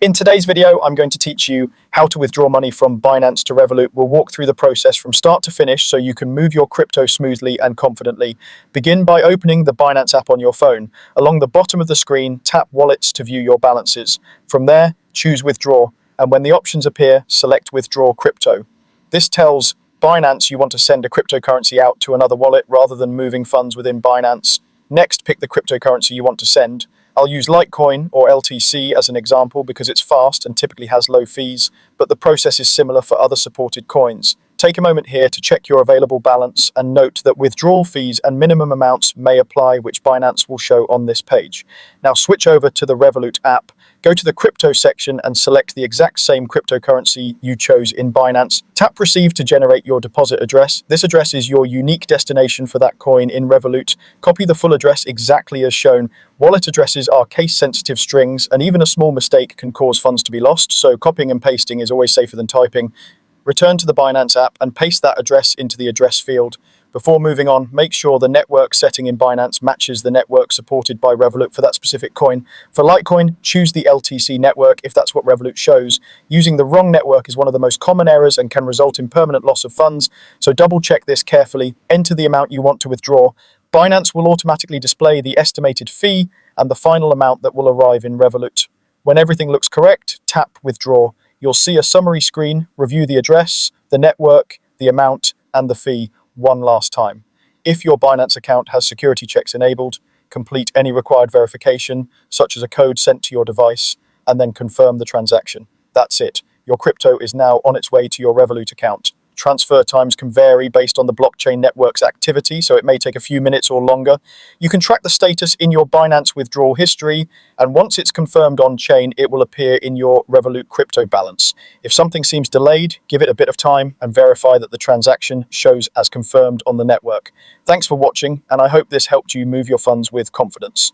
In today's video, I'm going to teach you how to withdraw money from Binance to Revolut. We'll walk through the process from start to finish so you can move your crypto smoothly and confidently. Begin by opening the Binance app on your phone. Along the bottom of the screen, tap Wallets to view your balances. From there, choose Withdraw, and when the options appear, select Withdraw Crypto. This tells Binance you want to send a cryptocurrency out to another wallet rather than moving funds within Binance. Next, pick the cryptocurrency you want to send. I'll use Litecoin or LTC as an example because it's fast and typically has low fees, but the process is similar for other supported coins. Take a moment here to check your available balance and note that withdrawal fees and minimum amounts may apply, which Binance will show on this page. Now switch over to the Revolut app. Go to the crypto section and select the exact same cryptocurrency you chose in Binance. Tap Receive to generate your deposit address. This address is your unique destination for that coin in Revolut. Copy the full address exactly as shown. Wallet addresses are case-sensitive strings, and even a small mistake can cause funds to be lost, so copying and pasting is always safer than typing. Return to the Binance app and paste that address into the address field. Before moving on, make sure the network setting in Binance matches the network supported by Revolut for that specific coin. For Litecoin, choose the LTC network if that's what Revolut shows. Using the wrong network is one of the most common errors and can result in permanent loss of funds, so double check this carefully. Enter the amount you want to withdraw. Binance will automatically display the estimated fee and the final amount that will arrive in Revolut. When everything looks correct, tap Withdraw. You'll see a summary screen, review the address, the network, the amount, and the fee one last time. If your Binance account has security checks enabled, complete any required verification, such as a code sent to your device, and then confirm the transaction. That's it. Your crypto is now on its way to your Revolut account. Transfer times can vary based on the blockchain network's activity, so it may take a few minutes or longer. You can track the status in your Binance withdrawal history, and once it's confirmed on-chain, it will appear in your Revolut crypto balance. If something seems delayed, give it a bit of time and verify that the transaction shows as confirmed on the network. Thanks for watching, and I hope this helped you move your funds with confidence.